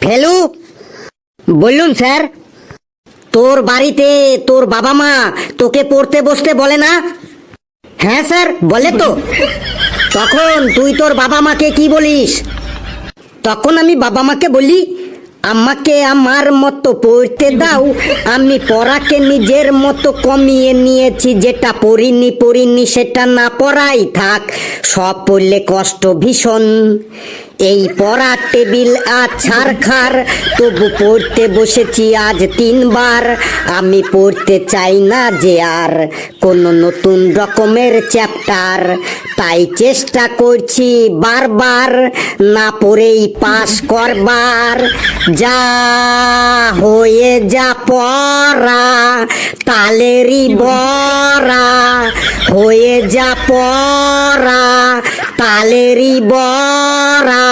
Felu, বললুন sir. তোর বাড়িতে তোর বাবা মা তোকে পড়তে বসতে বলে না? হ্যাঁ স্যার, বলে তো। তখন তুই তোর বাবা মাকে কি বলিস? তখন আমি বাবা মাকে বলি, আমাকে আমার মতো পড়তে দাও, আমি পড়াকে নিজের মতো কমিয়ে নিয়েছি, যেটা পড়িনি সেটা না পড়াই থাক, সব পড়লে কষ্ট ভীষণ। এই পড়ার টেবিল আজ ছারখার, তবু পড়তে বসেছি আজ 3বার। আমি পড়তে চাই না যে আর কোনো নতুন রকমের চ্যাপ্টার, তাই চেষ্টা করছি বারবার না পড়েই পাস করবার। যা হয়ে যা পড়া তালেরই বড়া, হয়ে যা পড়া তালেরই বড়া।